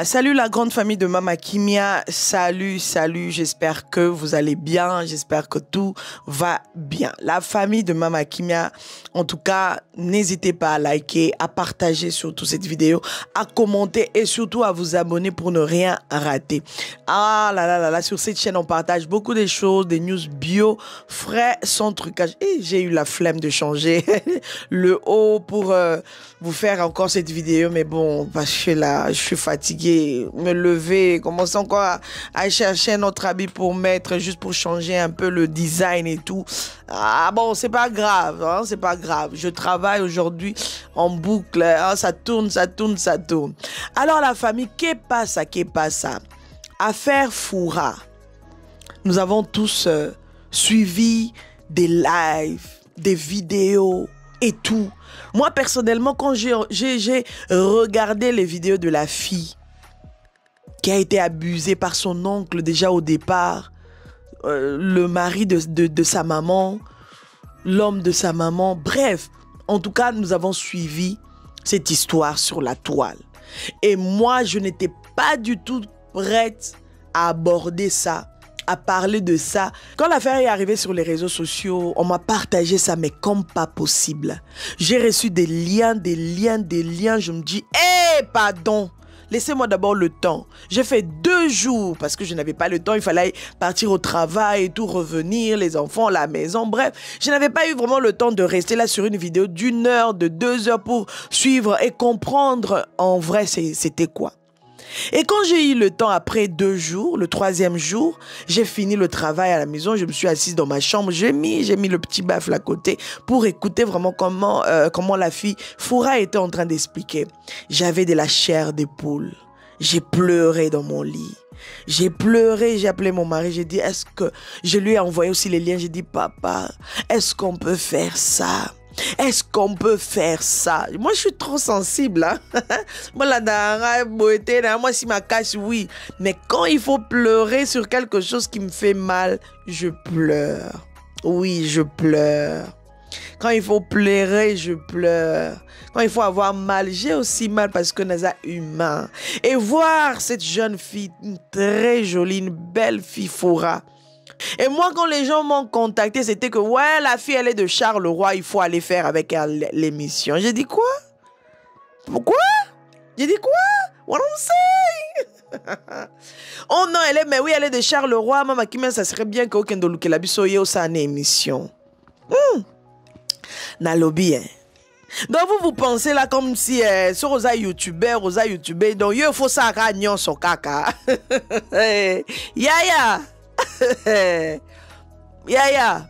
Salut la grande famille de Mama Kimia, salut, j'espère que vous allez bien, j'espère que tout va bien. La famille de Mama Kimia, en tout cas, n'hésitez pas à liker, à partager surtout cette vidéo, à commenter et surtout à vous abonner pour ne rien rater. Ah là, sur cette chaîne, on partage beaucoup de choses, des news bio, frais, sans trucage. Et j'ai eu la flemme de changer le haut pour vous faire encore cette vidéo, mais bon, parce que là, je suis fatiguée. Me lever, commencer encore à chercher un autre habit pour mettre, juste pour changer un peu le design et tout. Ah bon, c'est pas grave, hein, c'est pas grave. Je travaille aujourd'hui en boucle, hein, ça tourne. Alors la famille, qu'est passa? Affaire Fura. Nous avons tous suivi des lives, des vidéos et tout. Moi, personnellement, quand j'ai regardé les vidéos de la fille qui a été abusée par son oncle déjà au départ, le mari de sa maman, l'homme de sa maman, bref, en tout cas, nous avons suivi cette histoire sur la toile. Et moi, je n'étais pas du tout prête à aborder ça, à parler de ça. Quand l'affaire est arrivée sur les réseaux sociaux, on m'a partagé ça, mais comme pas possible. J'ai reçu des liens, je me dis, pardon, laissez-moi d'abord le temps. J'ai fait 2 jours parce que je n'avais pas le temps. Il fallait partir au travail et tout, revenir, les enfants, la maison. Bref, je n'avais pas eu vraiment le temps de rester là sur une vidéo d'1 heure, de 2 heures pour suivre et comprendre en vrai c'était quoi. Et quand j'ai eu le temps après 2 jours, le 3e jour, j'ai fini le travail à la maison, je me suis assise dans ma chambre, j'ai mis le petit baffle à côté pour écouter vraiment comment la fille Fura était en train d'expliquer. J'avais de la chair de poule. J'ai pleuré dans mon lit. J'ai pleuré, j'ai appelé mon mari, j'ai dit, est-ce que... Je lui ai envoyé aussi les liens, j'ai dit, papa, est-ce qu'on peut faire ça? Est-ce qu'on peut faire ça? Moi, je suis trop sensible. Hein? Moi, si ma cache, oui. Mais quand il faut pleurer sur quelque chose qui me fait mal, je pleure. Oui, je pleure. Quand il faut pleurer, je pleure. Quand il faut avoir mal, j'ai aussi mal parce que nous sommes humains. Et voir cette jeune fille, une très jolie, une belle fille Fura. Et moi, quand les gens m'ont contacté, c'était que, ouais, la fille, elle est de Charleroi, il faut aller faire avec elle l'émission. J'ai dit quoi? Pourquoi? J'ai dit quoi? What I'm saying? Oh non, mais oui, elle est de Charleroi. Mama Kimia, ça serait bien que aucun de l'ouké la bisoye au sa émission. Na lobby, hein. Donc vous pensez là comme si sur Rosa YouTuber, donc il faut ça ragnon son caca. Yaya. Yaya.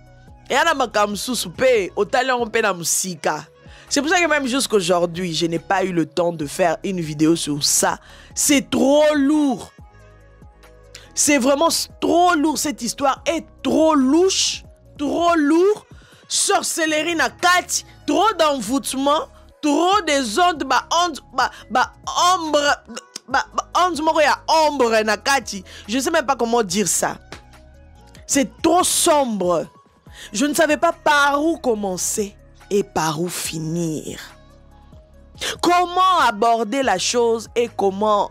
Yana makamsu soupe, otalon pe na musika. C'est pour ça que même jusqu'aujourd'hui, je n'ai pas eu le temps de faire une vidéo sur ça. C'est trop lourd. C'est vraiment trop lourd. Cette histoire est trop louche, trop lourd. Sorcellerie na kati, trop d'envoûtement, trop des ondes, ombre na kati. Je ne sais même pas comment dire ça. C'est trop sombre. Je ne savais pas par où commencer et par où finir. Comment aborder la chose et comment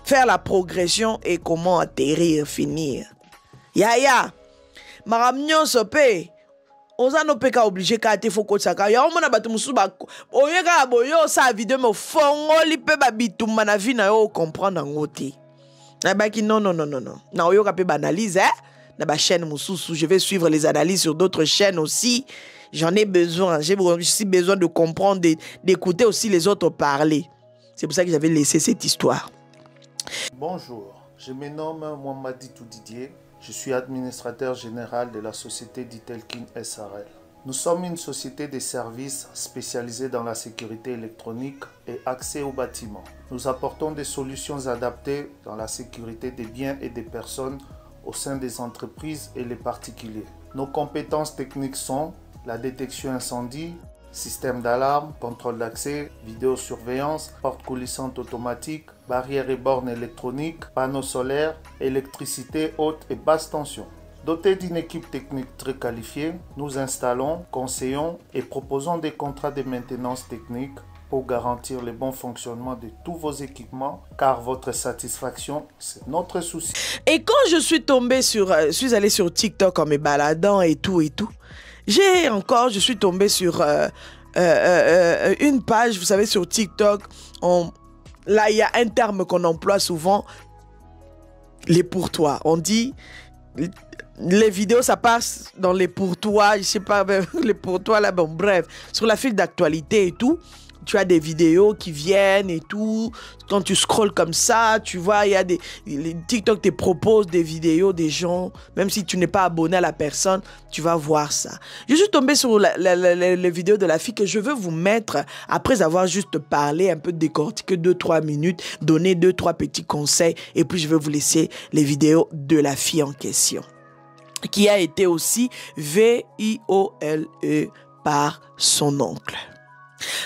faire la progression et comment atterrir, finir. Yaya, maramnyo sope. Oza no peka obligé ka te foko tsaka. Ya omona batu musu ba oyeka boyo sa vidéo me fongo li pe ba bitumba na vie na yo comprendre ngote. Na ba ki non. Na oyoka pe ba analyse na ba chaîne mususu, je vais suivre les analyses sur d'autres chaînes aussi. J'en ai besoin, j'ai aussi besoin de comprendre, d'écouter aussi les autres parler. C'est pour ça que j'avais laissé cette histoire. Bonjour, je me nomme Mohamadi Didier. Je suis administrateur général de la société Ditelkin SRL. Nous sommes une société de services spécialisée dans la sécurité électronique et accès aux bâtiments. Nous apportons des solutions adaptées dans la sécurité des biens et des personnes au sein des entreprises et les particuliers. Nos compétences techniques sont la détection incendie, système d'alarme, contrôle d'accès, vidéosurveillance, porte coulissante automatique, barrières et bornes électroniques, panneaux solaires, électricité haute et basse tension. Dotés d'une équipe technique très qualifiée, nous installons, conseillons et proposons des contrats de maintenance technique pour garantir le bon fonctionnement de tous vos équipements, car votre satisfaction, c'est notre souci. Et quand je suis tombée je suis allée sur TikTok en me baladant et tout, je suis tombée sur une page, vous savez, sur TikTok, là, il y a un terme qu'on emploie souvent, les pour-toi. On dit, les vidéos, ça passe dans les pour-toi, je sais pas, les pour-toi, là, bon, bref, sur la file d'actualité et tout, tu as des vidéos qui viennent et tout. Quand tu scrolles comme ça, tu vois, il y a TikTok te propose des vidéos des gens. Même si tu n'es pas abonné à la personne, tu vas voir ça. Je suis tombée sur les vidéos de la fille que je veux vous mettre après avoir juste parlé, un peu décortiqué 2-3 minutes, donné 2-3 petits conseils. Et puis, je vais vous laisser les vidéos de la fille en question, qui a été aussi viole par son oncle.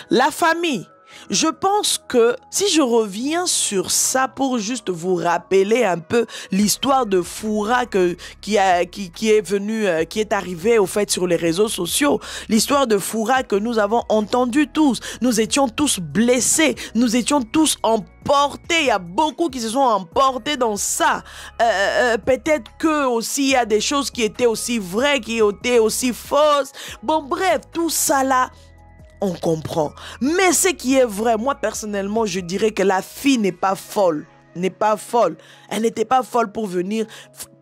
La famille, je pense que si je reviens sur ça pour juste vous rappeler un peu l'histoire de Foura qui est arrivée au fait sur les réseaux sociaux, l'histoire de Foura que nous avons entendu tous, nous étions tous blessés, nous étions tous emportés, il y a beaucoup qui se sont emportés dans ça. Peut-être que aussi il y a des choses qui étaient aussi vraies, qui étaient aussi fausses. Bon bref, tout ça là, on comprend. Mais ce qui est vrai, moi personnellement, je dirais que la fille n'est pas folle. N'est pas folle. Elle n'était pas folle pour venir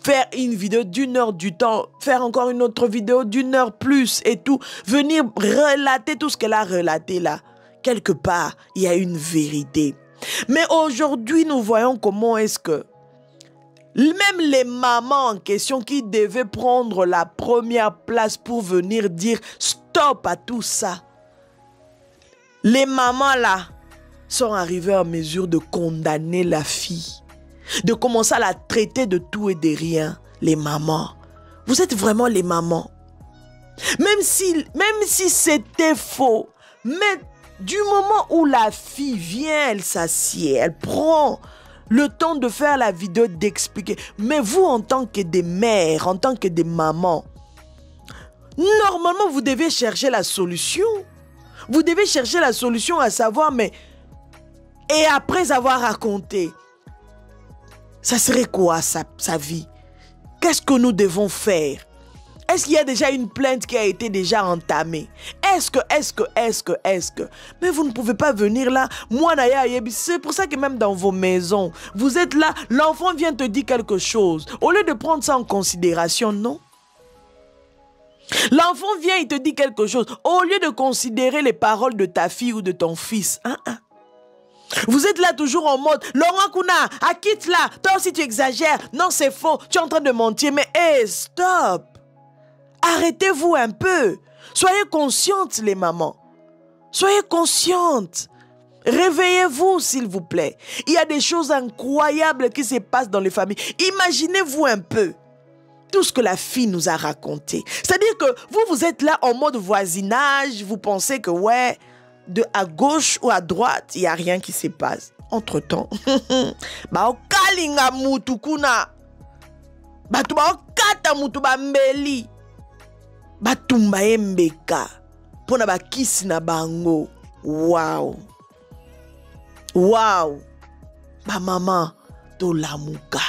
faire une vidéo d'1 heure du temps, faire encore une autre vidéo d'1 heure plus et tout. Venir relater tout ce qu'elle a relaté là. Quelque part, il y a une vérité. Mais aujourd'hui, nous voyons comment est-ce que même les mamans en question qui devaient prendre la première place pour venir dire stop à tout ça. Les mamans là sont arrivées en mesure de condamner la fille, de commencer à la traiter de tout et de rien. Les mamans, vous êtes vraiment les mamans. Même si c'était faux, mais du moment où la fille vient, elle s'assied, elle prend le temps de faire la vidéo, d'expliquer. Mais vous, en tant que des mères, en tant que des mamans, normalement, vous devez chercher la solution. Vous devez chercher la solution à savoir, mais... Et après avoir raconté, ça serait quoi sa vie? Qu'est-ce que nous devons faire? Est-ce qu'il y a déjà une plainte qui a été déjà entamée? Est-ce que? Mais vous ne pouvez pas venir là. Moi, c'est pour ça que même dans vos maisons, vous êtes là, l'enfant vient te dire quelque chose. Au lieu de prendre ça en considération, non? L'enfant vient, il te dit quelque chose. Au lieu de considérer les paroles de ta fille ou de ton fils, vous êtes là toujours en mode Laurent Kuna, quitte là, toi aussi tu exagères. Non, c'est faux, tu es en train de mentir. Mais stop! Arrêtez-vous un peu. Soyez conscientes, les mamans. Soyez conscientes. Réveillez-vous, s'il vous plaît. Il y a des choses incroyables qui se passent dans les familles. Imaginez-vous un peu tout ce que la fille nous a raconté. C'est-à-dire que vous êtes là en mode voisinage, vous pensez que ouais, à gauche ou à droite, il n'y a rien qui se passe. Entre-temps, batumba embeka pona bakisi na bango. Wow. Ba maman to lamuka.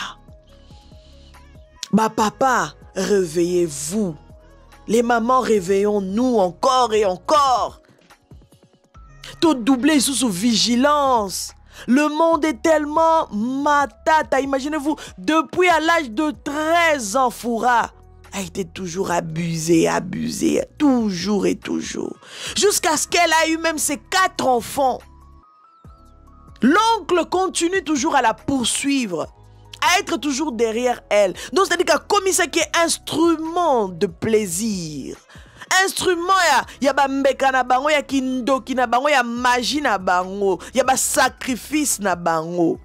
Bah papa, réveillez-vous. Les mamans, réveillons-nous encore et encore. Tout doublé sous vigilance. Le monde est tellement matata. Imaginez-vous, depuis à l'âge de 13 ans, Foura a été toujours abusée, toujours et toujours. Jusqu'à ce qu'elle a eu même ses 4 enfants. L'oncle continue toujours à la poursuivre, à être toujours derrière elle. Donc, c'est-à-dire qu'elle a commis ça qui est instrument de plaisir. Instrument, il y a mbeka na bango, il y a kindoki na bango, il y a magie na bango, il y a sacrifice na bango.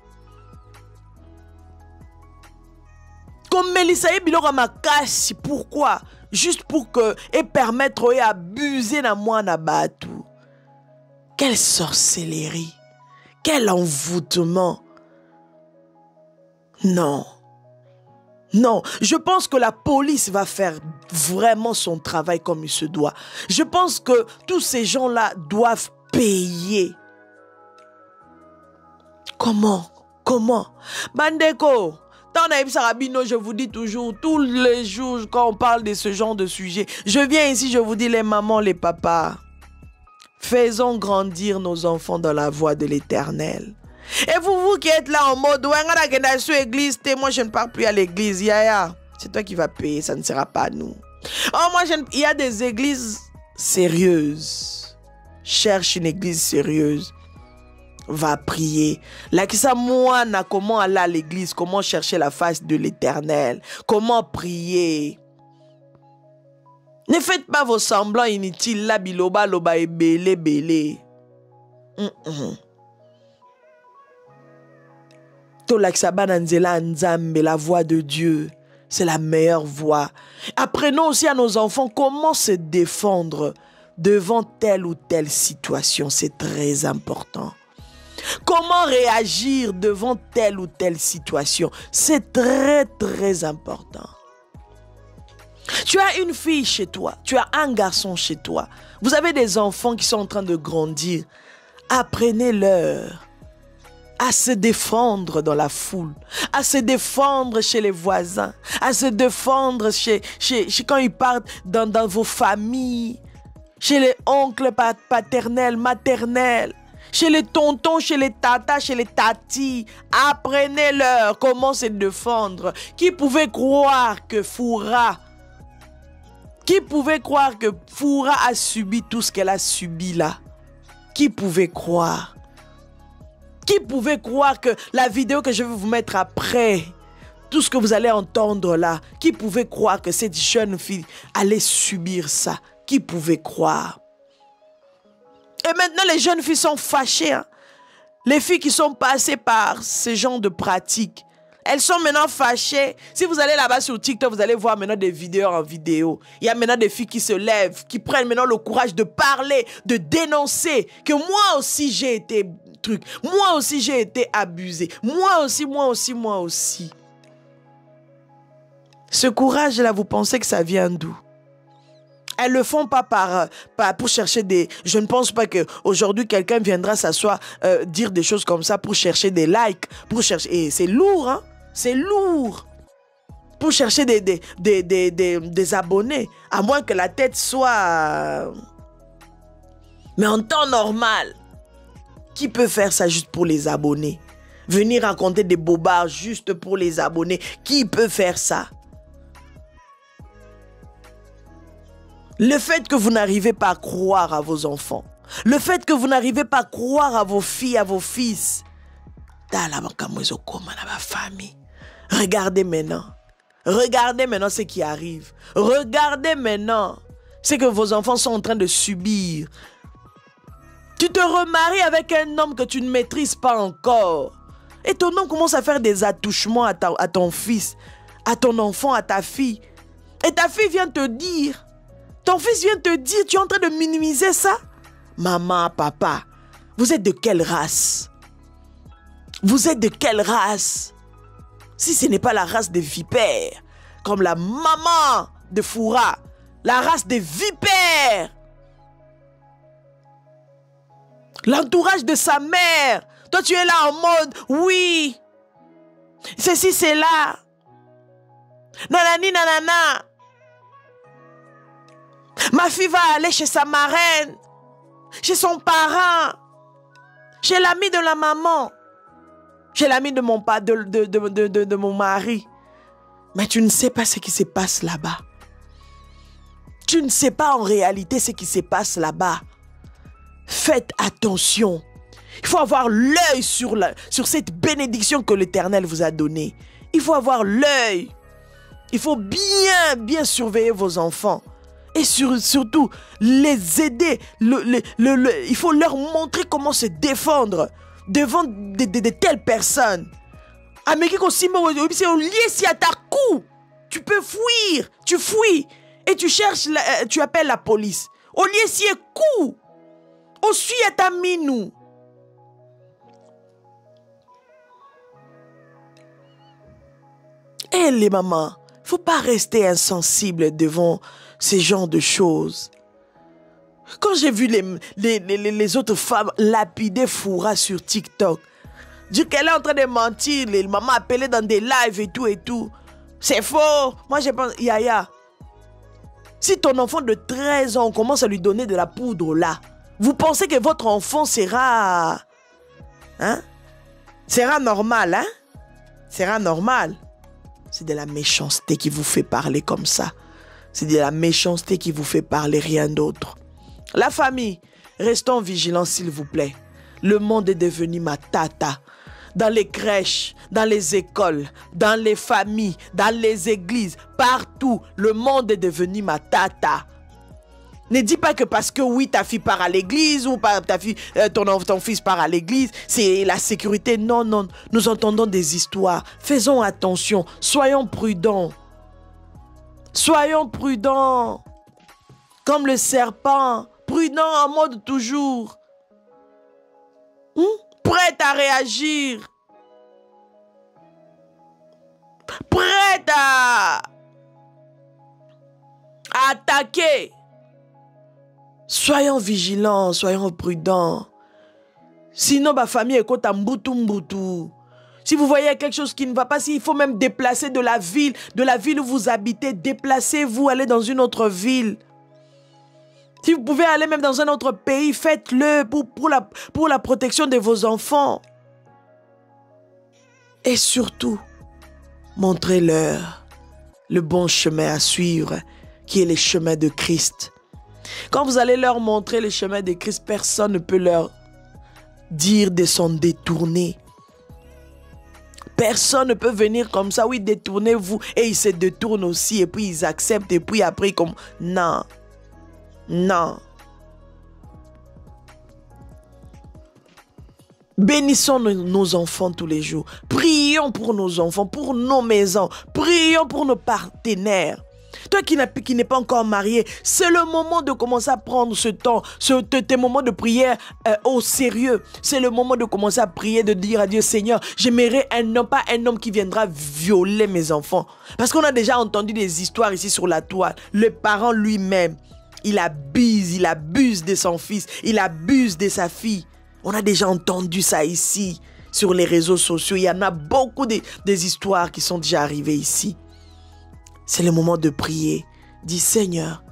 Comme Mélissa et Bilora Makasi, pourquoi? Juste pour que, et permettre et abuser na moi na batou. Quelle sorcellerie, quel envoûtement. Non, je pense que la police va faire vraiment son travail comme il se doit. Je pense que tous ces gens-là doivent payer. Comment? Bandeko, je vous dis toujours, tous les jours, quand on parle de ce genre de sujet, je viens ici, je vous dis, les mamans, les papas, faisons grandir nos enfants dans la voie de l'Éternel. Et vous qui êtes là en mode, moi je ne pars plus à l'église, Yaya, c'est toi qui vas payer, ça ne sera pas à nous. Il y a des églises sérieuses. Cherche une église sérieuse. Va prier. Là, que ça, moi, comment aller à l'église, comment chercher la face de l'Éternel, comment prier. Ne faites pas vos semblants inutiles, là, biloba, loba, et belé. La voix de Dieu, c'est la meilleure voix. Apprenons aussi à nos enfants comment se défendre devant telle ou telle situation. C'est très important. Comment réagir devant telle ou telle situation. C'est très, très important. Tu as une fille chez toi, tu as un garçon chez toi. Vous avez des enfants qui sont en train de grandir. Apprenez-leur à se défendre dans la foule, à se défendre chez les voisins, à se défendre quand ils partent dans vos familles, chez les oncles paternels, maternels, chez les tontons, chez les tatas, chez les tatis. Apprenez-leur comment se défendre. Qui pouvait croire que Foura a subi tout ce qu'elle a subi là? Qui pouvait croire? Qui pouvait croire que la vidéo que je vais vous mettre après, tout ce que vous allez entendre là, qui pouvait croire que cette jeune fille allait subir ça? Qui pouvait croire? Et maintenant, les jeunes filles sont fâchées. Hein? Les filles qui sont passées par ce genre de pratiques, elles sont maintenant fâchées. Si vous allez là-bas sur TikTok, vous allez voir maintenant des vidéos en vidéo. Il y a maintenant des filles qui se lèvent, qui prennent maintenant le courage de parler, de dénoncer que moi aussi j'ai été moi aussi j'ai été abusée. Moi aussi. Ce courage-là, vous pensez que ça vient d'où? Elles le font pas pour chercher des... Je ne pense pas qu'aujourd'hui, quelqu'un viendra s'asseoir, dire des choses comme ça pour chercher des likes, pour chercher... Et c'est lourd, hein? C'est lourd. Pour chercher des abonnés, à moins que la tête soit... Mais en temps normal, qui peut faire ça juste pour les abonnés? Venir raconter des bobards juste pour les abonnés, qui peut faire ça? Le fait que vous n'arrivez pas à croire à vos enfants, le fait que vous n'arrivez pas à croire à vos filles, à vos fils, regardez maintenant ce qui arrive. Regardez maintenant ce que vos enfants sont en train de subir. Tu te remaries avec un homme que tu ne maîtrises pas encore. Et ton homme commence à faire des attouchements à ton fils, à ton enfant, à ta fille. Et ta fille vient te dire... Ton fils vient te dire, tu es en train de minimiser ça? Maman, papa, vous êtes de quelle race? Vous êtes de quelle race? Si ce n'est pas la race des vipères, comme la maman de Foura, la race des vipères, l'entourage de sa mère. Toi, tu es là en mode, oui, ceci, c'est là. Nanani, nanana. Ma fille va aller chez sa marraine, chez son parent, chez l'ami de la maman, chez l'ami de mon mari. Mais tu ne sais pas ce qui se passe là-bas. Tu ne sais pas en réalité ce qui se passe là-bas. Faites attention. Il faut avoir l'œil sur cette bénédiction que l'Éternel vous a donnée. Il faut avoir l'œil. Il faut bien surveiller vos enfants. Et surtout, les aider. Il faut leur montrer comment se défendre devant de telles personnes. Tu peux fuir. Tu fuis. Et tu cherches, tu appelles la police. Au lieu si coup. Au suit à ta minou. Et les mamans, il ne faut pas rester insensible devant ces genres de choses. Quand j'ai vu les autres femmes lapider Foura sur TikTok, dire qu'elle est en train de mentir, les mamans appelées dans des lives et tout. C'est faux. Moi, je pense, Yaya, si ton enfant de 13 ans, on commence à lui donner de la poudre là, vous pensez que votre enfant sera... Hein? Sera normal, hein? Sera normal. C'est de la méchanceté qui vous fait parler comme ça. C'est de la méchanceté qui vous fait parler, rien d'autre. La famille, restons vigilants s'il vous plaît. Le monde est devenu ma tata. Dans les crèches, dans les écoles, dans les familles, dans les églises, partout, le monde est devenu ma tata. Ne dis pas que parce que oui, ta fille part à l'église ou ta fille, ton fils part à l'église, c'est la sécurité. Non, non, nous entendons des histoires. Faisons attention, soyons prudents. Soyons prudents. Comme le serpent, prudent en mode toujours. Prête à réagir. Prête à attaquer. Soyons vigilants, soyons prudents. Sinon, ma famille est comme mboutou. Si vous voyez quelque chose qui ne va pas, il faut même déplacer de la ville où vous habitez, déplacez-vous, allez dans une autre ville. Si vous pouvez aller même dans un autre pays, faites-le pour la protection de vos enfants. Et surtout, montrez-leur le bon chemin à suivre, qui est le chemin de Christ. Quand vous allez leur montrer le chemin de Christ, personne ne peut leur dire de s'en détourner. Personne ne peut venir comme ça, oui, détournez-vous, et ils se détournent aussi, et puis ils acceptent, et puis après, comme, non, non. Bénissons nos enfants tous les jours. Prions pour nos enfants, pour nos maisons. Prions pour nos partenaires. Toi qui n'es pas encore marié, c'est le moment de commencer à prendre ce temps, tes moments de prière au sérieux. C'est le moment de commencer à prier, de dire à Dieu, Seigneur, j'aimerais un homme, pas un homme qui viendra violer mes enfants. Parce qu'on a déjà entendu des histoires ici sur la toile. Le parent lui-même, il abuse de son fils, il abuse de sa fille. On a déjà entendu ça ici, sur les réseaux sociaux. Il y en a beaucoup des histoires qui sont déjà arrivées ici. C'est le moment de prier. Dis, Seigneur,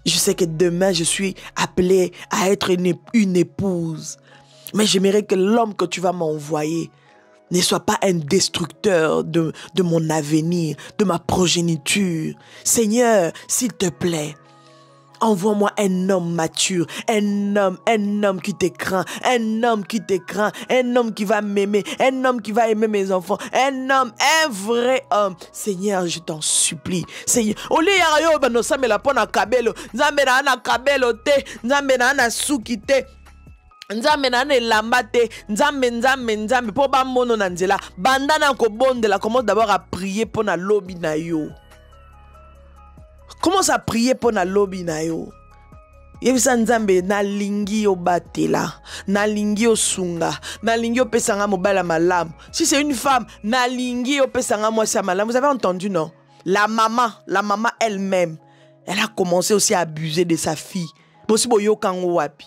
je sais que demain, je suis appelée à être une épouse. Mais j'aimerais que l'homme que tu vas m'envoyer ne soit pas un destructeur de mon avenir, de ma progéniture. Seigneur, s'il te plaît, envoie-moi un homme mature, un homme qui te craint, un homme qui va m'aimer, un homme qui va aimer mes enfants, un vrai homme. Seigneur, je t'en supplie. Seigneur, oli ya yo bano samela pona kabelo, nzambe na kabelo te, nzambe na suki te. Nzambe na elamba te, nzambe po ba mono na nzela, bandana ko bondela, commence d'abord à prier pour na lobi na yo. Commence à prier pour na lobi na yo. Yebisa nzambe na lingi yo batela, na lingi yo sunga, na lingi yo pesanga mobala malam. Si c'est une femme, na lingi yo pesanga mwasi malam. Vous avez entendu, non? La maman elle-même, elle a commencé aussi à abuser de sa fille. Possible yo kango wapi.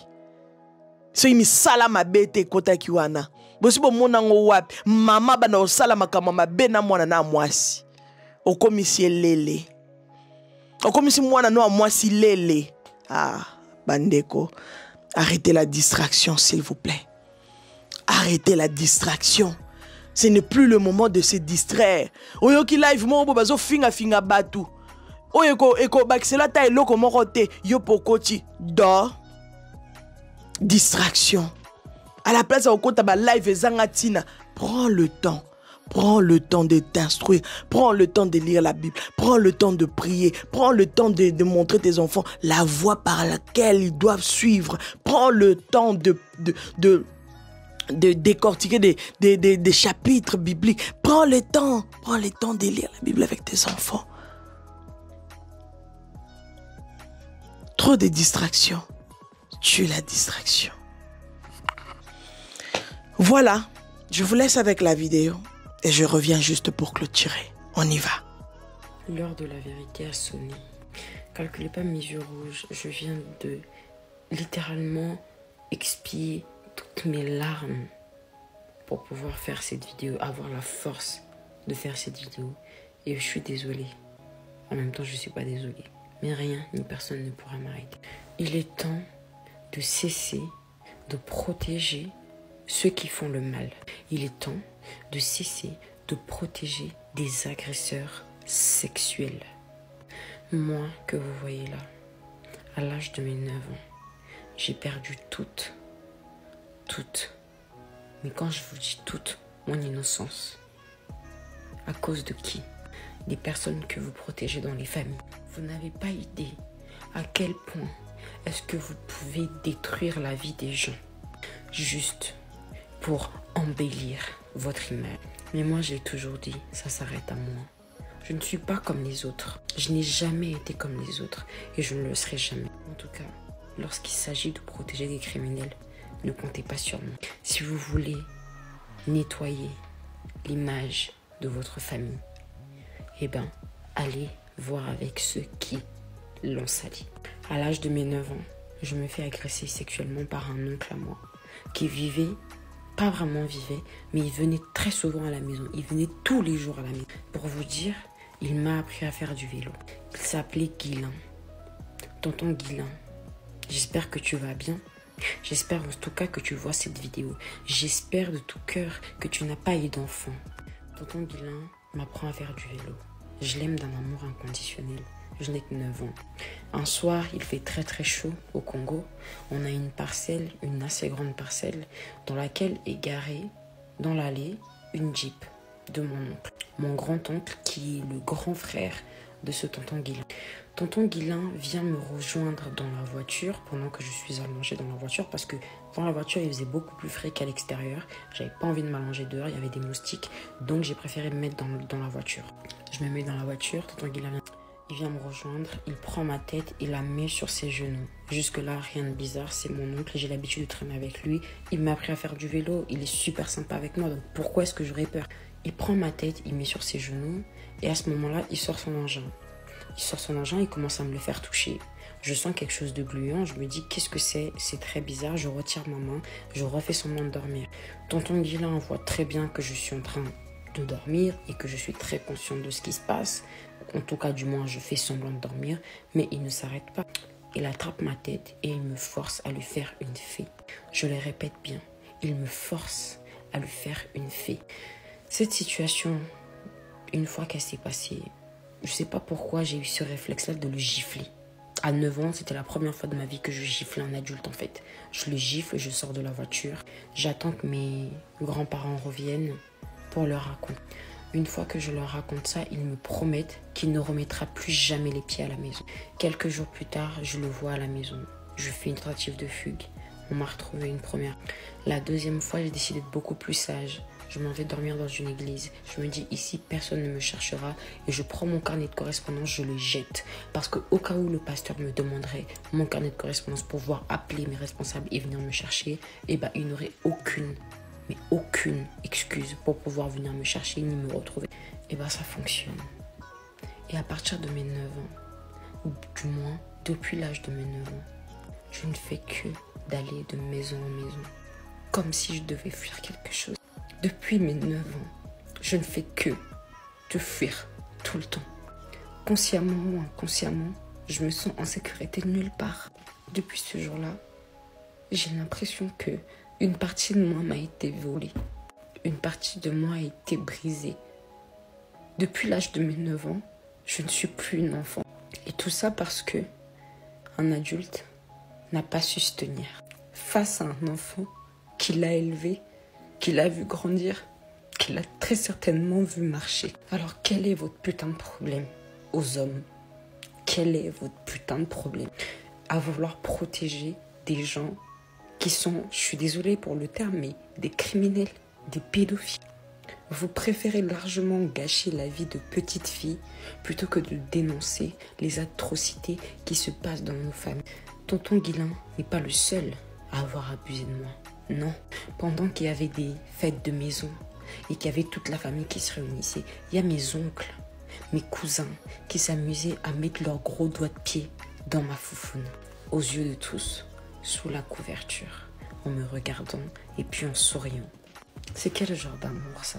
So imi sala mabete kota kiwana. Possible mona ngo wapi. Mama bana osala makama mabe na mwana na mwasi. Okomisi lele. Comme si moi, moi, si lélé. Ah, bandeko. Arrêtez la distraction, s'il vous plaît. Arrêtez la distraction. Ce n'est plus le moment de se distraire. Oyoki live, mo bobazo finga batu. Oyeko eko baksela ta eloko morote. Yo pokoti. Dors. Distraction. À la place, au compte ba live zangatina. Prends le temps. Prends le temps de t'instruire, prends le temps de lire la Bible, prends le temps de prier, prends le temps de montrer tes enfants la voie par laquelle ils doivent suivre. Prends le temps de décortiquer des chapitres bibliques. Prends le temps de lire la Bible avec tes enfants. Trop de distractions. Tue la distraction. Voilà, je vous laisse avec la vidéo. Et je reviens juste pour clôturer. On y va. L'heure de la vérité a sonné. Calculez pas mes yeux rouges. Je viens de littéralement expier toutes mes larmes pour pouvoir faire cette vidéo, avoir la force de faire cette vidéo. Et je suis désolée. En même temps, je ne suis pas désolée. Mais rien ni personne ne pourra m'arrêter. Il est temps de cesser de protéger ceux qui font le mal. Il est temps de cesser de protéger des agresseurs sexuels. Moi, que vous voyez là, à l'âge de mes 9 ans, j'ai perdu toute, mais quand je vous dis toute, mon innocence. À cause de qui? Des personnes que vous protégez dans les familles. Vous n'avez pas idée à quel point est-ce que vous pouvez détruire la vie des gens juste pour embellir votre image. Mais moi, j'ai toujours dit, ça s'arrête à moi. Je ne suis pas comme les autres. Je n'ai jamais été comme les autres et je ne le serai jamais. En tout cas, lorsqu'il s'agit de protéger des criminels, ne comptez pas sur moi. Si vous voulez nettoyer l'image de votre famille, eh bien, allez voir avec ceux qui l'ont sali. À l'âge de mes 9 ans, je me fais agresser sexuellement par un oncle à moi qui vivait, pas vraiment vivait, mais il venait très souvent à la maison. Il venait tous les jours à la maison. Pour vous dire, il m'a appris à faire du vélo. Il s'appelait Guilain. Tonton Guilain, j'espère que tu vas bien. J'espère en tout cas que tu vois cette vidéo. J'espère de tout cœur que tu n'as pas eu d'enfant. Tonton Guilain m'apprend à faire du vélo. Je l'aime d'un amour inconditionnel. Je n'ai que 9 ans. Un soir, il fait très très chaud au Congo. On a une parcelle, une assez grande parcelle, dans laquelle est garée, dans l'allée, une Jeep de mon oncle. Mon grand-oncle qui est le grand frère de ce tonton Guilain. Tonton Guilain vient me rejoindre dans la voiture pendant que je suis allongée dans la voiture parce que dans la voiture, il faisait beaucoup plus frais qu'à l'extérieur. J'avais pas envie de m'allonger dehors, il y avait des moustiques, donc j'ai préféré me mettre dans la voiture. Je me mets dans la voiture, tonton Guilain vient me rejoindre, il prend ma tête et la met sur ses genoux. Jusque-là, rien de bizarre, c'est mon oncle, j'ai l'habitude de traîner avec lui. Il m'a appris à faire du vélo, il est super sympa avec moi, donc pourquoi est-ce que j'aurais peur? Il prend ma tête, il met sur ses genoux et à ce moment-là, il sort son engin. Il sort son engin, il commence à me le faire toucher. Je sens quelque chose de gluant, je me dis qu'est-ce que c'est? C'est très bizarre, je retire ma main, je refais semblant de dormir. Tonton Guilain voit très bien que je suis en train de dormir et que je suis très consciente de ce qui se passe. En tout cas, du moins, je fais semblant de dormir, mais il ne s'arrête pas. Il attrape ma tête et il me force à lui faire une fée. Je le répète bien, il me force à lui faire une fée. Cette situation, une fois qu'elle s'est passée, je ne sais pas pourquoi j'ai eu ce réflexe-là de le gifler. À 9 ans, c'était la première fois de ma vie que je giflais un adulte en fait. Je le gifle, je sors de la voiture. J'attends que mes grands-parents reviennent pour leur raconter. Une fois que je leur raconte ça, ils me promettent qu'il ne remettra plus jamais les pieds à la maison. Quelques jours plus tard, je le vois à la maison. Je fais une tentative de fugue. On m'a retrouvé une première. La deuxième fois, j'ai décidé de beaucoup plus sage. Je m'en vais dormir dans une église. Je me dis ici, personne ne me cherchera. Et je prends mon carnet de correspondance, je le jette. Parce qu'au cas où le pasteur me demanderait mon carnet de correspondance pour pouvoir appeler mes responsables et venir me chercher, eh ben, il n'aurait aucune excuse pour pouvoir venir me chercher ni me retrouver. Et bien ça fonctionne. Et à partir de mes 9 ans, ou du moins depuis l'âge de mes 9 ans, je ne fais que d'aller de maison en maison, comme si je devais fuir quelque chose. Depuis mes 9 ans, je ne fais que de fuir tout le temps. Consciemment ou inconsciemment, je me sens en sécurité nulle part. Depuis ce jour-là, j'ai l'impression que une partie de moi m'a été volée. Une partie de moi a été brisée. Depuis l'âge de mes 9 ans, je ne suis plus une enfant. Et tout ça parce que un adulte n'a pas su se tenir face à un enfant qu'il a élevé, qu'il a vu grandir, qu'il a très certainement vu marcher. Alors quel est votre putain de problème aux hommes? Quel est votre putain de problème à vouloir protéger des gens qui sont, je suis désolée pour le terme, mais des criminels, des pédophiles? Vous préférez largement gâcher la vie de petites filles plutôt que de dénoncer les atrocités qui se passent dans nos familles. Tonton Guilain n'est pas le seul à avoir abusé de moi. Non, pendant qu'il y avait des fêtes de maison et qu'il y avait toute la famille qui se réunissait, il y a mes oncles, mes cousins qui s'amusaient à mettre leurs gros doigts de pied dans ma foufoune, aux yeux de tous, sous la couverture, en me regardant et puis en souriant. C'est quel genre d'amour ça?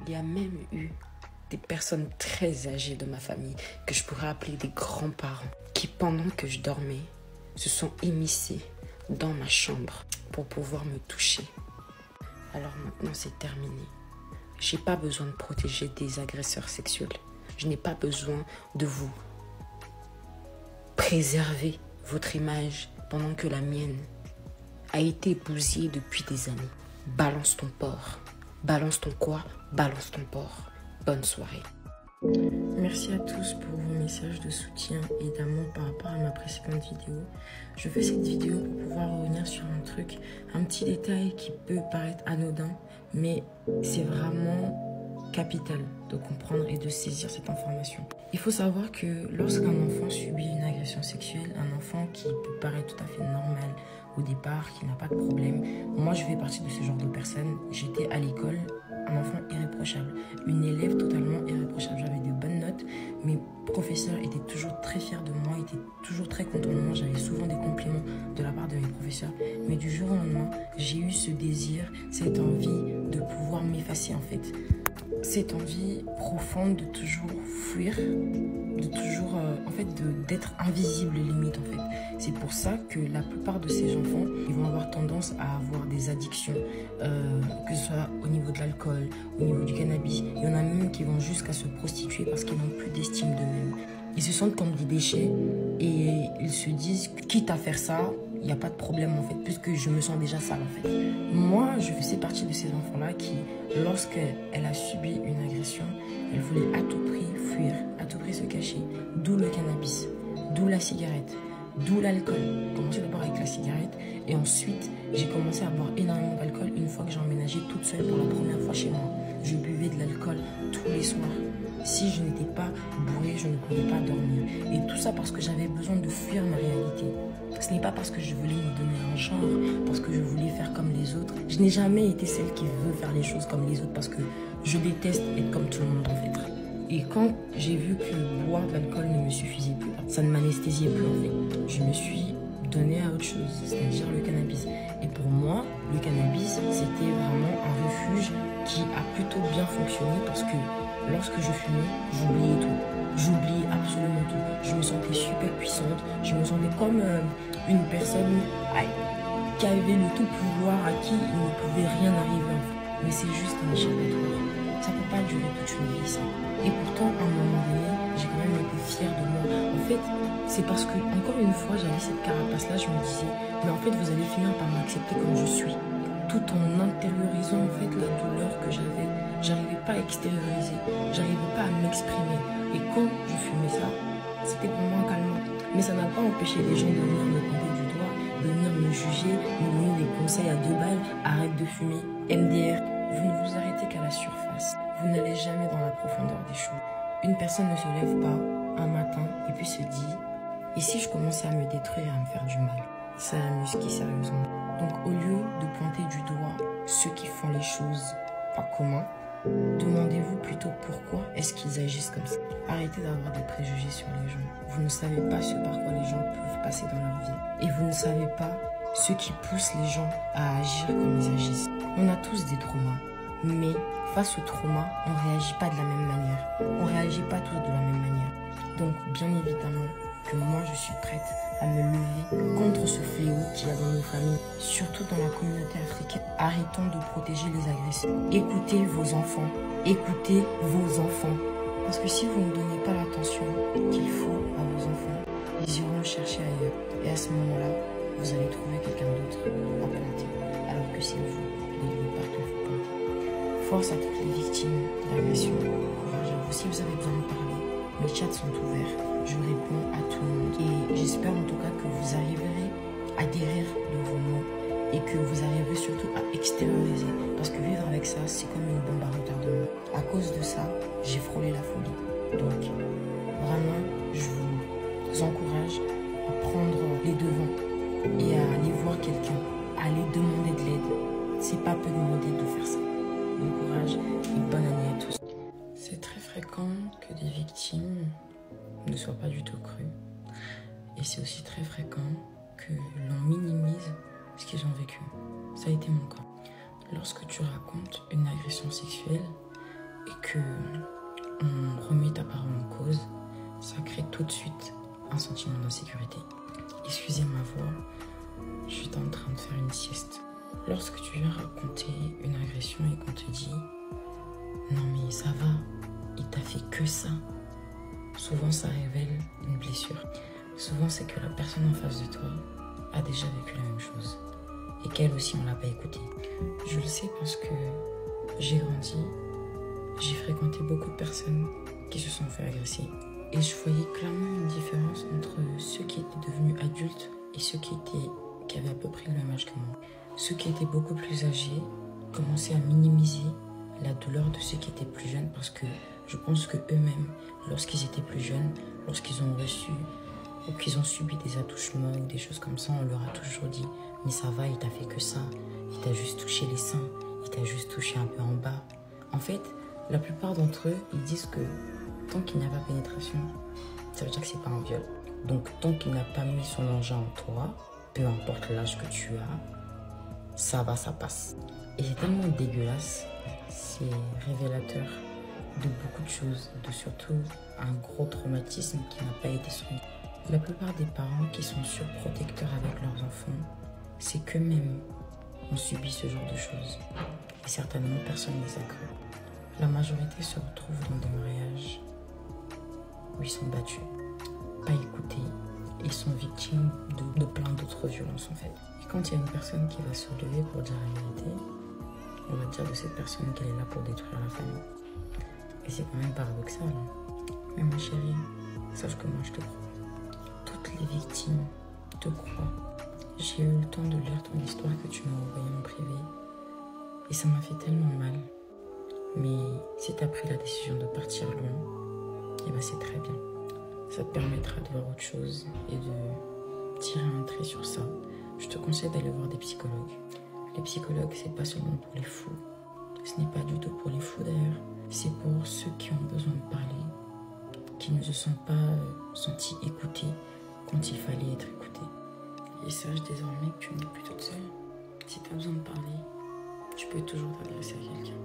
Il y a même eu des personnes très âgées de ma famille, que je pourrais appeler des grands-parents, qui pendant que je dormais, se sont immiscés dans ma chambre pour pouvoir me toucher. Alors maintenant c'est terminé. J'ai pas besoin de protéger des agresseurs sexuels. Je n'ai pas besoin de vous préserver votre image pendant que la mienne a été bousillée depuis des années. Balance ton porc. Balance ton quoi? Balance ton porc. Bonne soirée. Merci à tous pour vos messages de soutien et d'amour par rapport à ma précédente vidéo. Je fais cette vidéo pour pouvoir revenir sur un truc, un petit détail qui peut paraître anodin, mais c'est vraiment capital de comprendre et de saisir cette information. Il faut savoir que lorsqu'un enfant subit une agression sexuelle, un enfant qui peut paraître tout à fait normal au départ, qui n'a pas de problème, moi je fais partie de ce genre de personne. J'étais à l'école, un enfant irréprochable, une élève totalement irréprochable. J'avais de bonnes notes, mes professeurs étaient toujours très fiers de moi, étaient toujours très contents de moi. J'avais souvent des compliments de la part de mes professeurs. Mais du jour au lendemain, j'ai eu ce désir, cette envie de pouvoir m'effacer en fait. Cette envie profonde de toujours fuir, de toujours, d'être invisible limite en fait. C'est pour ça que la plupart de ces enfants, ils vont avoir tendance à avoir des addictions, que ce soit au niveau de l'alcool, au niveau du cannabis. Il y en a même qui vont jusqu'à se prostituer parce qu'ils n'ont plus d'estime d'eux-mêmes. Ils se sentent comme des déchets et ils se disent, quitte à faire ça, il n'y a pas de problème en fait, puisque je me sens déjà sale en fait. Moi, je faisais partie de ces enfants-là qui, lorsqu'elle a subi une agression, elle voulait à tout prix fuir, à tout prix se cacher. D'où le cannabis, d'où la cigarette, d'où l'alcool. J'ai commencé d'abord avec la cigarette et ensuite, j'ai commencé à boire énormément d'alcool une fois que j'ai emménagé toute seule pour la première fois chez moi. Je buvais de l'alcool tous les soirs. Si je n'étais pas bourrée, je ne pouvais pas dormir. Et tout ça parce que j'avais besoin de fuir ma réalité. Ce n'est pas parce que je voulais me donner un genre, parce que je voulais faire comme les autres. Je n'ai jamais été celle qui veut faire les choses comme les autres parce que je déteste être comme tout le monde en fait. Et quand j'ai vu que boire de l'alcool ne me suffisait plus, ça ne m'anesthésiait plus en fait, je me suis donnée à autre chose, c'est-à-dire le cannabis. Et pour moi, le cannabis, c'était vraiment un refuge qui a plutôt bien fonctionné parce que lorsque je fumais, j'oubliais tout. J'oubliais absolument tout. Je me sentais super puissante. Je me sentais comme une personne qui avait le tout pouvoir, à qui il ne pouvait rien arriver. Mais c'est juste un échappatoire. Ça ne peut pas durer toute une vie, ça. Et pourtant, à un moment donné, j'ai quand même été fière de moi. En fait, c'est parce que, encore une fois, j'avais cette carapace-là, je me disais, mais en fait, vous allez finir par m'accepter comme je suis. Tout en intériorisant, en fait, la douleur que j'avais. J'arrivais pas à extérioriser, j'arrivais pas à m'exprimer. Et quand je fumais ça, c'était pour moi un calmant. Mais ça n'a pas empêché les gens de venir me pointer du doigt, de venir me juger, me donner des conseils à 2 balles. Arrête de fumer, MDR. Vous ne vous arrêtez qu'à la surface. Vous n'allez jamais dans la profondeur des choses. Une personne ne se lève pas un matin et puis se dit, et si je commençais à me détruire et à me faire du mal? Ça amuse qui sérieusement? Donc au lieu de pointer du doigt ceux qui font les choses pas communs, demandez-vous plutôt pourquoi est-ce qu'ils agissent comme ça. Arrêtez d'avoir des préjugés sur les gens. Vous ne savez pas ce par quoi les gens peuvent passer dans leur vie. Et vous ne savez pas ce qui pousse les gens à agir comme ils agissent. On a tous des traumas. Mais face au trauma, on ne réagit pas de la même manière. On ne réagit pas tous de la même manière. Donc bien évidemment que moi je suis prête à me lever contre ce fléau qu'il y a dans nos familles, surtout dans la communauté africaine. Arrêtons de protéger les agresseurs. Écoutez vos enfants. Écoutez vos enfants. Parce que si vous ne donnez pas l'attention qu'il faut à vos enfants, ils iront le chercher ailleurs. Et à ce moment-là, vous allez trouver quelqu'un d'autre à planter. Alors que c'est vous, les partout vous plantez. Force à toutes les victimes d'agression. Courage à vous. Si vous avez besoin de parler, mes chats sont ouverts. Je réponds à tout le monde. Et j'espère en tout cas que vous arriverez à guérir de vos mots et que vous arriverez surtout à extérioriser. Parce que vivre avec ça, c'est comme une bombe à retardement. À cause de ça, j'ai frôlé la folie. Donc, vraiment, je vous encourage à prendre les devants et à aller voir quelqu'un, à aller demander de l'aide. C'est pas peu demander de faire ça. Bon courage et bonne année à tous. C'est très fréquent que des victimes ne soit pas du tout cru. Et c'est aussi très fréquent que l'on minimise ce qu'ils ont vécu. Ça a été mon cas. Lorsque tu racontes une agression sexuelle et que on remet ta parole en cause, ça crée tout de suite un sentiment d'insécurité. Excusez ma voix, je suis en train de faire une sieste. Lorsque tu viens raconter une agression et qu'on te dit « Non mais ça va, il t'a fait que ça », souvent ça révèle une blessure. Souvent c'est que la personne en face de toi a déjà vécu la même chose et qu'elle aussi on l'a pas écoutée. Je le sais parce que j'ai grandi, j'ai fréquenté beaucoup de personnes qui se sont fait agresser et je voyais clairement une différence entre ceux qui étaient devenus adultes et ceux qui avaient à peu près le même âge que moi. Ceux qui étaient beaucoup plus âgés commençaient à minimiser la douleur de ceux qui étaient plus jeunes parce que je pense que eux-mêmes, lorsqu'ils étaient plus jeunes, lorsqu'ils ont reçu ou qu'ils ont subi des attouchements ou des choses comme ça, on leur a toujours dit « Mais ça va, il t'a fait que ça, il t'a juste touché les seins, il t'a juste touché un peu en bas. » En fait, la plupart d'entre eux, ils disent que tant qu'il n'y a pas pénétration, ça veut dire que c'est pas un viol. Donc tant qu'il n'a pas mis son engin en toi, peu importe l'âge que tu as, ça va, ça passe. Et c'est tellement dégueulasse, c'est révélateur de beaucoup de choses, de surtout un gros traumatisme qui n'a pas été soigné. La plupart des parents qui sont surprotecteurs avec leurs enfants, c'est qu'eux-mêmes ont subi ce genre de choses. Et certainement personne ne les a cru. La majorité se retrouve dans des mariages où ils sont battus, pas écoutés, et sont victimes de plein d'autres violences en fait. Et quand il y a une personne qui va se lever pour dire la vérité, on va dire de cette personne qu'elle est là pour détruire la famille. Et c'est quand même paradoxal. Mais ma chérie, sache que moi je te crois. Toutes les victimes te croient. J'ai eu le temps de lire ton histoire que tu m'as envoyée en privé. Et ça m'a fait tellement mal. Mais si tu as pris la décision de partir loin, eh ben c'est très bien. Ça te permettra de voir autre chose et de tirer un trait sur ça. Je te conseille d'aller voir des psychologues. Les psychologues, c'est pas seulement pour les fous. Ce n'est pas du tout pour les fous d'ailleurs. C'est pour ceux qui ont besoin de parler, qui ne se sont pas sentis écoutés quand il fallait être écoutés. Et sache désormais que tu n'es plus toute seule. Si tu as besoin de parler, tu peux toujours t'adresser à quelqu'un.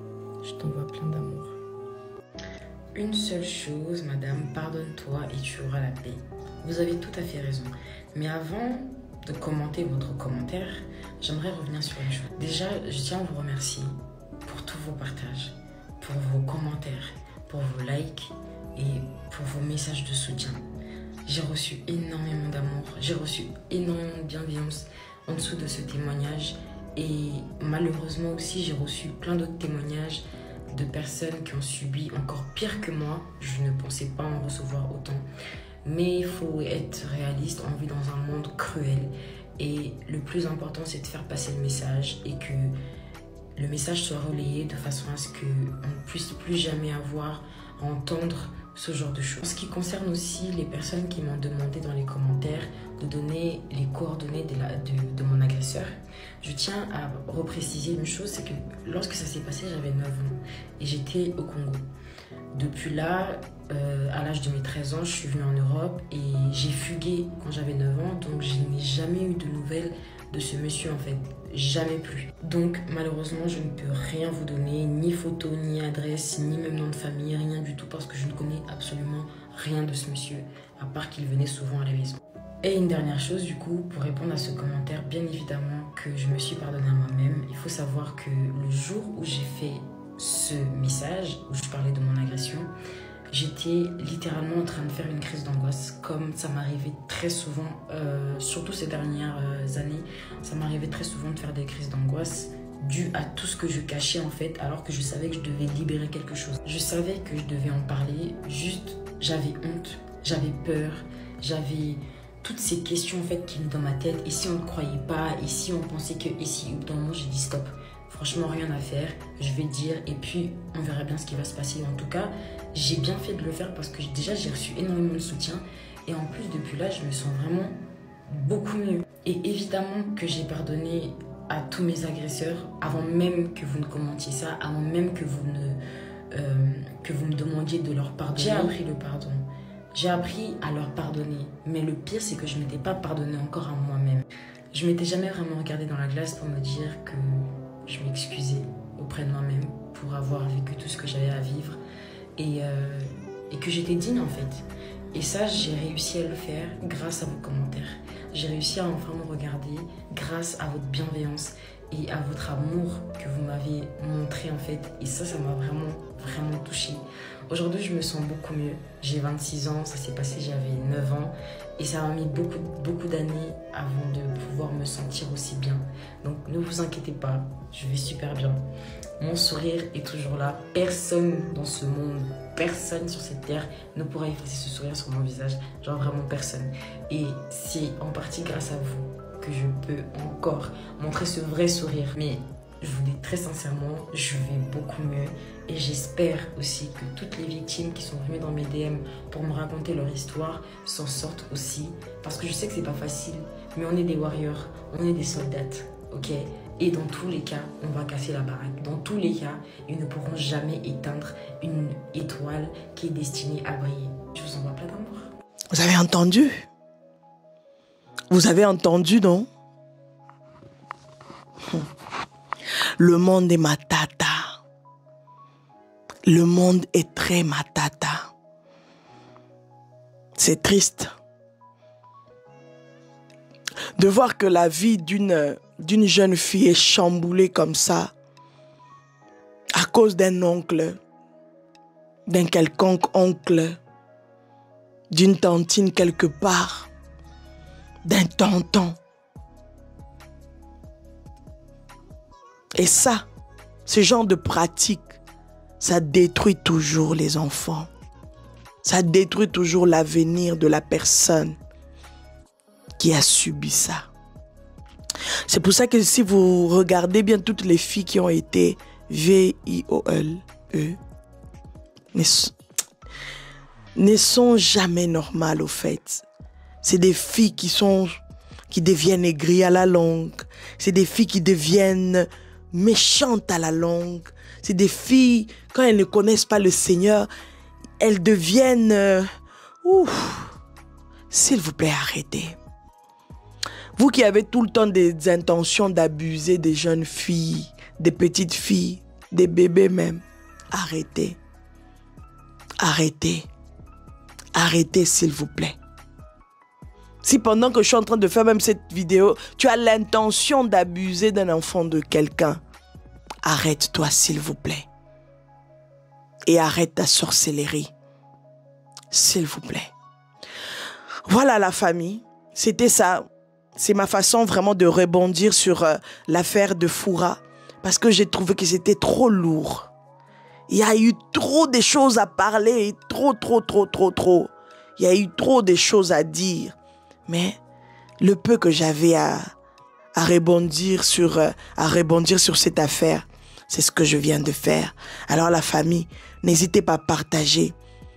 Je t'envoie plein d'amour. Une seule chose, madame, pardonne-toi et tu auras la paix. Vous avez tout à fait raison. Mais avant de commenter votre commentaire, j'aimerais revenir sur une chose. Déjà, je tiens à vous remercier pour tous vos partages, pour vos commentaires, pour vos likes et pour vos messages de soutien. J'ai reçu énormément d'amour, j'ai reçu énormément de bienveillance en dessous de ce témoignage. Et malheureusement aussi, j'ai reçu plein d'autres témoignages de personnes qui ont subi encore pire que moi. Je ne pensais pas en recevoir autant. Mais il faut être réaliste, on vit dans un monde cruel. Et le plus important, c'est de faire passer le message et que le message soit relayé de façon à ce qu'on ne puisse plus jamais avoir à entendre ce genre de choses. En ce qui concerne aussi les personnes qui m'ont demandé dans les commentaires de donner les coordonnées de mon agresseur, je tiens à repréciser une chose, c'est que lorsque ça s'est passé, j'avais 9 ans et j'étais au Congo. Depuis là, à l'âge de mes 13 ans, je suis venue en Europe et j'ai fugué quand j'avais 9 ans, donc je n'ai jamais eu de nouvelles de ce monsieur en fait, jamais plus. Donc malheureusement, je ne peux rien vous donner, ni photo, ni adresse, ni même nom de famille, rien du tout parce que je ne connais absolument rien de ce monsieur, à part qu'il venait souvent à la maison. Et une dernière chose du coup, pour répondre à ce commentaire, bien évidemment que je me suis pardonnée à moi-même. Il faut savoir que le jour où j'ai fait ce message, où je parlais de mon agression, j'étais littéralement en train de faire une crise d'angoisse, comme ça m'arrivait très souvent, surtout ces dernières années, ça m'arrivait très souvent de faire des crises d'angoisse dues à tout ce que je cachais en fait, alors que je savais que je devais libérer quelque chose. Je savais que je devais en parler, juste j'avais honte, j'avais peur, j'avais toutes ces questions en fait qui venaient dans ma tête, et si on ne croyait pas, et si on pensait que, et si, dans le moment j'ai dit stop, franchement rien à faire, je vais dire et puis on verra bien ce qui va se passer. En tout cas, j'ai bien fait de le faire parce que déjà j'ai reçu énormément de soutien et en plus depuis là je me sens vraiment beaucoup mieux. Et évidemment que j'ai pardonné à tous mes agresseurs avant même que vous ne commentiez ça, avant même que vous me demandiez de leur pardonner. J'ai appris le pardon, J'ai appris à leur pardonner. Mais le pire, c'est que je ne m'étais pas pardonné encore à moi-même. Je ne m'étais jamais vraiment regardée dans la glace pour me dire que je m'excusais auprès de moi-même pour avoir vécu tout ce que j'avais à vivre et que j'étais digne en fait. Et ça, j'ai réussi à le faire grâce à vos commentaires. J'ai réussi à enfin me regarder grâce à votre bienveillance et à votre amour que vous m'avez montré en fait. Et ça m'a vraiment touchée. Aujourd'hui, je me sens beaucoup mieux. J'ai 26 ans, ça s'est passé, j'avais 9 ans. Et ça m'a mis beaucoup d'années avant de pouvoir me sentir aussi bien. Donc ne vous inquiétez pas, je vais super bien. Mon sourire est toujours là. Personne dans ce monde, personne sur cette terre ne pourra effacer ce sourire sur mon visage. Genre vraiment personne. Et c'est en partie grâce à vous que je peux encore montrer ce vrai sourire. Mais je vous dis très sincèrement, je vais beaucoup mieux. Et j'espère aussi que toutes les victimes qui sont venues dans mes DM pour me raconter leur histoire s'en sortent aussi. Parce que je sais que c'est pas facile, mais on est des warriors, on est des soldats, ok? Et dans tous les cas, on va casser la baraque. Dans tous les cas, ils ne pourront jamais éteindre une étoile qui est destinée à briller. Je vous envoie plein d'amour. Vous avez entendu? Vous avez entendu, non? Le monde est matata. Le monde est très matata. C'est triste de voir que la vie d'une jeune fille est chamboulée comme ça à cause d'un oncle, d'un quelconque oncle, d'une tantine quelque part, d'un tonton. Et ça, ce genre de pratique, ça détruit toujours les enfants. Ça détruit toujours l'avenir de la personne qui a subi ça. C'est pour ça que si vous regardez bien toutes les filles qui ont été VIOLE, ne sont jamais normales au fait. C'est des filles qui deviennent aigries à la longue. C'est des filles qui deviennent méchantes à la longue. C'est des filles, quand elles ne connaissent pas le Seigneur, elles deviennent... S'il vous plaît, arrêtez. Vous qui avez tout le temps des intentions d'abuser des jeunes filles, des petites filles, des bébés même, arrêtez. Arrêtez. Arrêtez, s'il vous plaît. Si pendant que je suis en train de faire même cette vidéo, tu as l'intention d'abuser d'un enfant de quelqu'un, arrête-toi, s'il vous plaît. Et arrête ta sorcellerie. S'il vous plaît. Voilà la famille. C'était ça. C'est ma façon vraiment de rebondir sur l'affaire de Foura. Parce que j'ai trouvé que c'était trop lourd. Il y a eu trop de choses à parler. Trop. Il y a eu trop de choses à dire. Mais le peu que j'avais à rebondir sur cette affaire, c'est ce que je viens de faire. Alors la famille, n'hésitez pas à partager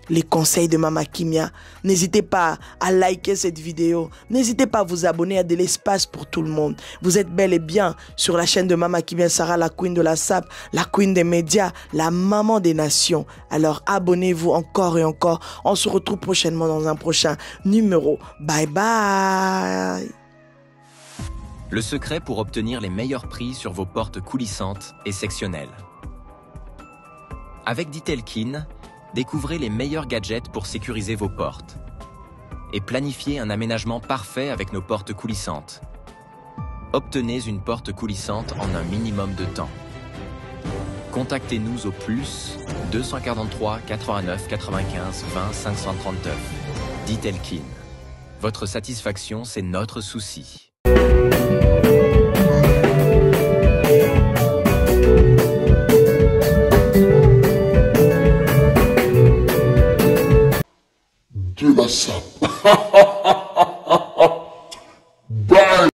les conseils de Mama Kimia. N'hésitez pas à liker cette vidéo. N'hésitez pas à vous abonner à de l'espace pour tout le monde. Vous êtes bel et bien sur la chaîne de Mama Kimia Sarah, la queen de la SAP, la queen des médias, la maman des nations. Alors abonnez-vous encore et encore. On se retrouve prochainement dans un prochain numéro. Bye bye. Le secret pour obtenir les meilleurs prix sur vos portes coulissantes et sectionnelles. Avec Ditelkin, découvrez les meilleurs gadgets pour sécuriser vos portes et planifiez un aménagement parfait avec nos portes coulissantes. Obtenez une porte coulissante en un minimum de temps. Contactez-nous au plus 243 89 95 20 539. Ditelkin. Votre satisfaction, c'est notre souci. De la SAP. Bye.